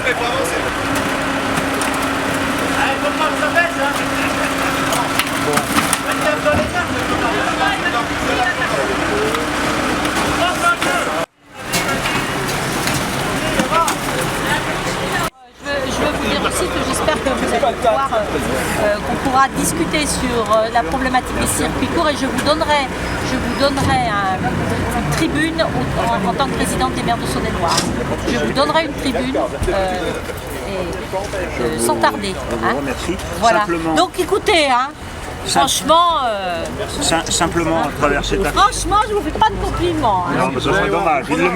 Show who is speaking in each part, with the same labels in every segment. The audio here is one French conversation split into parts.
Speaker 1: mais pas avancer.
Speaker 2: Allez, faut pas que ça baisse, hein.
Speaker 3: Je veux vous dire aussi que j'espère que vous allez pouvoir, qu'on pourra discuter sur la problématique des circuits courts et je vous donnerai une tribune en tant que présidente des maires de Saône-et-Loire. Je vous donnerai une tribune sans tarder.
Speaker 4: Je vous remercie.
Speaker 3: Voilà.
Speaker 4: Simplement,
Speaker 3: donc écoutez, hein, franchement,
Speaker 4: simplement à travers cette action.
Speaker 3: franchement, je vous fais pas de compliments. Hein.
Speaker 4: Non, mais ce serait dommage. Il le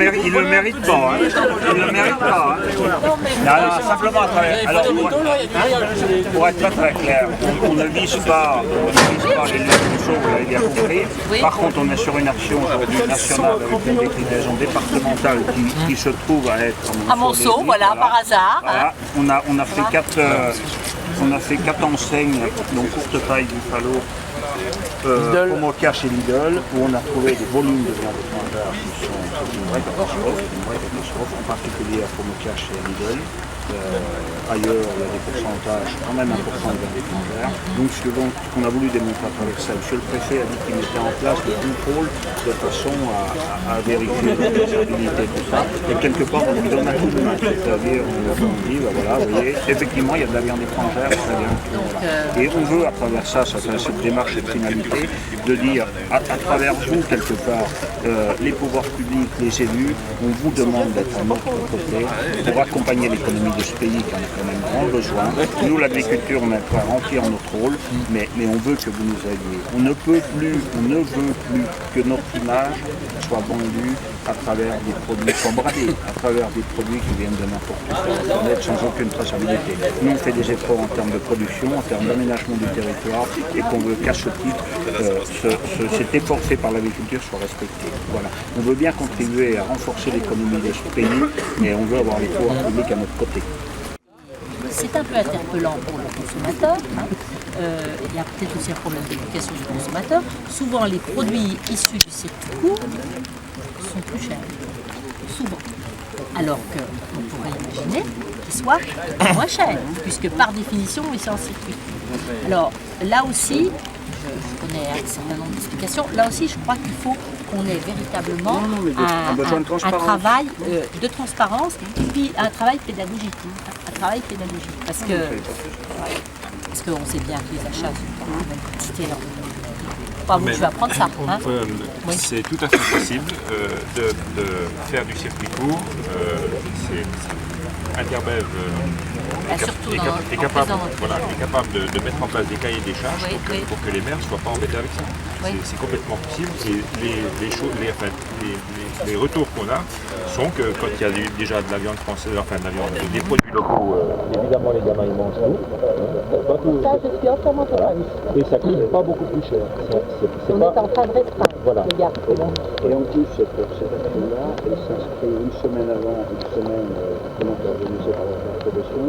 Speaker 4: mérite pas. Hein. Il le mérite pas. Hein.
Speaker 3: Non, mais
Speaker 4: Non, simplement à travers. Alors, pour être très clair, on ne vise pas les lieux sociaux, vous l'avez bien compris.
Speaker 3: Oui.
Speaker 4: Par contre, on est sur une action aujourd'hui nationale avec une déclinaison départementale qui se trouve à être
Speaker 3: à Monceau, voilà, par hasard. Hein.
Speaker 4: Voilà. On a fait quatre enseignes, donc courte taille du Buffalo, Pomoca chez Lidl, où on a trouvé des volumes de viande étrangère qui sont une vraie catastrophe, en particulier à Pomoca chez Lidl. Ailleurs, il y a des pourcentages quand même importants de viande étrangère. Donc, ce qu'on a voulu démontrer à travers ça, monsieur le préfet a dit qu'il mettait en place des contrôles de façon à vérifier la traçabilité de tout ça. Et quelque part, on lui donne un coup de main. C'est-à-dire, on dit, ben voilà, vous voyez, effectivement, il y a de la viande étrangère, très bien. Voilà. Et on veut, à travers ça, cette démarche, cette finalité, de dire, à travers vous, quelque part, les pouvoirs publics, les élus, on vous demande d'être à notre côté pour accompagner l'économie de ce pays qui en a quand même grand besoin. Nous, l'agriculture, on est prêt à remplir notre rôle, mais on veut que vous nous aidiez. On ne veut plus que notre image soit vendue à travers des produits bradés, à travers des produits qui viennent de n'importe où sur la planète sans aucune traçabilité. Nous, on fait des efforts en termes de production, en termes d'aménagement du territoire, et qu'on veut qu'à ce titre, cet effort fait par l'agriculture soit respecté. Voilà. On veut bien contribuer à renforcer l'économie de ce pays, mais on veut avoir les pouvoirs publics à notre côté.
Speaker 3: C'est un peu interpellant pour le consommateur. Hein. Il y a peut-être aussi un problème d'éducation du consommateur. Souvent, les produits issus du circuit court sont plus chers. Souvent. Alors qu'on pourrait imaginer qu'ils soient moins chers, puisque par définition, ils sont en circuit. Alors, là aussi, je connais un certain nombre d'explications. Là aussi, je crois qu'il faut qu'on ait véritablement un travail de transparence et puis un travail pédagogique. Parce qu'on sait bien que les achats sont pas en même quantité. Pas vous, je vais apprendre ça. Hein. Oui.
Speaker 5: C'est tout à fait possible de faire du circuit court. Interbev est capable de mettre en place des cahiers des charges pour que les maires ne soient pas embêtés avec ça. Oui. C'est complètement possible. Et les retours qu'on a sont que quand il y a déjà de la viande française, enfin des produits locaux, évidemment les gamins ils mangent tout.
Speaker 3: Ça, je suis entièrement d'accord.
Speaker 5: Et ça coûte pas beaucoup plus cher.
Speaker 3: On est en train de restreindre,
Speaker 5: voilà.
Speaker 3: les gars.
Speaker 4: Et en plus, cette action-là, elle s'inscrit une semaine avant, organisée par la Fédération,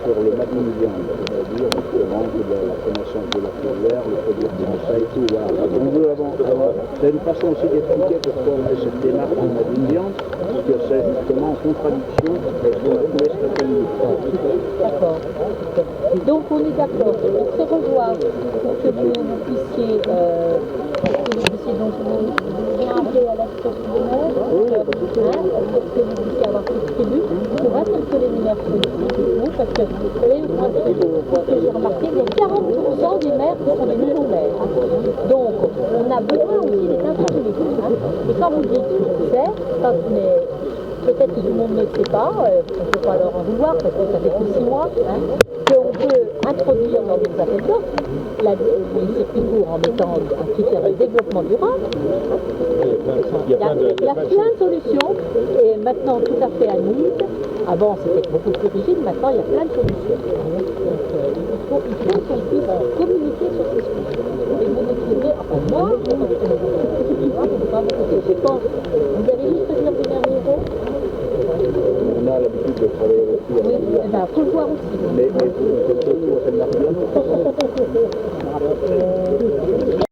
Speaker 4: sur le Magnum Viande, c'est-à-dire justement la connaissance de la filière, le produit français et tout. Voilà. On veut c'est une façon aussi d'expliquer pourquoi on fait cette démarche de Magnum Viande, parce que c'est justement en contradiction avec ce qu'on a trouvé cet après-midi.
Speaker 3: D'accord. Donc on est d'accord pour se revoir, pour que vous puissiez donc vous appeler à l'action primaire, pour que vous puissiez avoir cette tribu, pour interpeller les maires politiques, parce que vous savez, moi, ce que j'ai remarqué, il y a 40% des maires qui sont des nouveaux maires. Donc on a besoin aussi d'être interpellés. Et quand vous dites mais peut-être que tout le monde ne le sait pas, on ne peut pas leur en vouloir parce que ça fait que 6 mois, qu'on peut introduire dans des appels d'offres les circuits courts en mettant un critère de développement durable. Il y a plein de solutions et maintenant tout à fait admises. Avant c'était beaucoup plus rigide, maintenant il y a plein de solutions. Donc il faut qu'on puisse communiquer sur ces solutions. Et vous écrivez, enfin moi, je pense, vous avez juste dire des derniers mots.
Speaker 4: On a l'habitude de travailler là-dessus.
Speaker 3: Oui, il faut le voir aussi.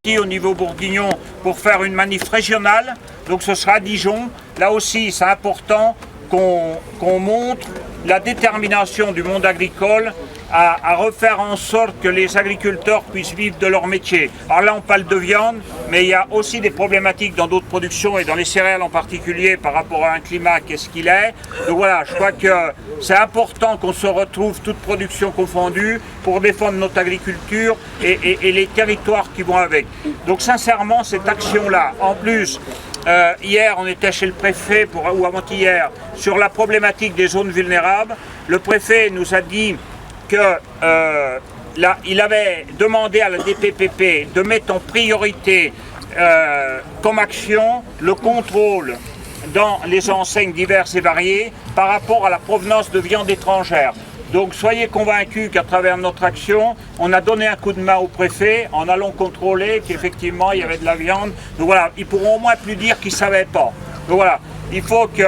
Speaker 4: Mais au niveau bourguignon, pour faire une manif régionale, donc ce sera à Dijon. Là aussi, c'est important qu'on montre la détermination du monde agricole à refaire en sorte que les agriculteurs puissent vivre de leur métier. Alors là, on parle de viande, mais il y a aussi des problématiques dans d'autres productions et dans les céréales en particulier par rapport à un climat qu'est-ce qu'il est. Donc voilà, je crois que c'est important qu'on se retrouve, toute production confondue, pour défendre notre agriculture et les territoires qui vont avec. Donc sincèrement, cette action-là, en plus, hier, on était chez le préfet, ou avant-hier, sur la problématique des zones vulnérables. Le préfet nous a dit qu'il avait demandé à la DPPP de mettre en priorité comme action le contrôle dans les enseignes diverses et variées par rapport à la provenance de viande étrangère. Donc soyez convaincus qu'à travers notre action, on a donné un coup de main au préfet en allant contrôler qu'effectivement il y avait de la viande. Donc voilà, ils pourront au moins plus dire qu'ils ne savaient pas. Donc voilà, il faut que...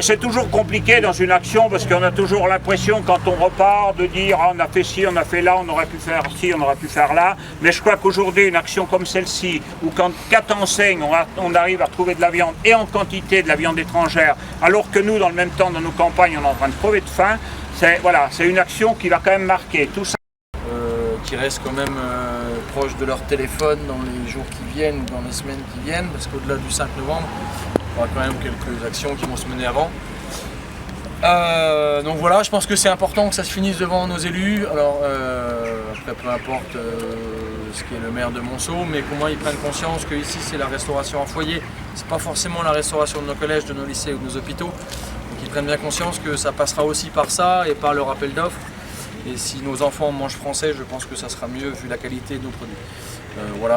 Speaker 4: C'est toujours compliqué dans une action parce qu'on a toujours l'impression quand on repart de dire ah, on a fait ci, on a fait là, on aurait pu faire ci, on aurait pu faire là. Mais je crois qu'aujourd'hui une action comme celle-ci, où quand 4 enseignes on arrive à trouver de la viande et en quantité de la viande étrangère, alors que nous dans le même temps dans nos campagnes on est en train de crever de faim, c'est une action qui va quand même marquer tout ça.
Speaker 2: Qui restent quand même proches de leur téléphone dans les jours qui viennent, dans les semaines qui viennent, parce qu'au-delà du 5 novembre, il y aura quand même quelques actions qui vont se mener avant. Donc voilà, je pense que c'est important que ça se finisse devant nos élus. Alors après, peu importe ce qui est le maire de Monceau, mais qu'au moins ils prennent conscience que ici c'est la restauration en foyer, c'est pas forcément la restauration de nos collèges, de nos lycées ou de nos hôpitaux. Donc ils prennent bien conscience que ça passera aussi par ça et par le rappel d'offres. Et si nos enfants mangent français, je pense que ça sera mieux vu la qualité de nos produits. Voilà.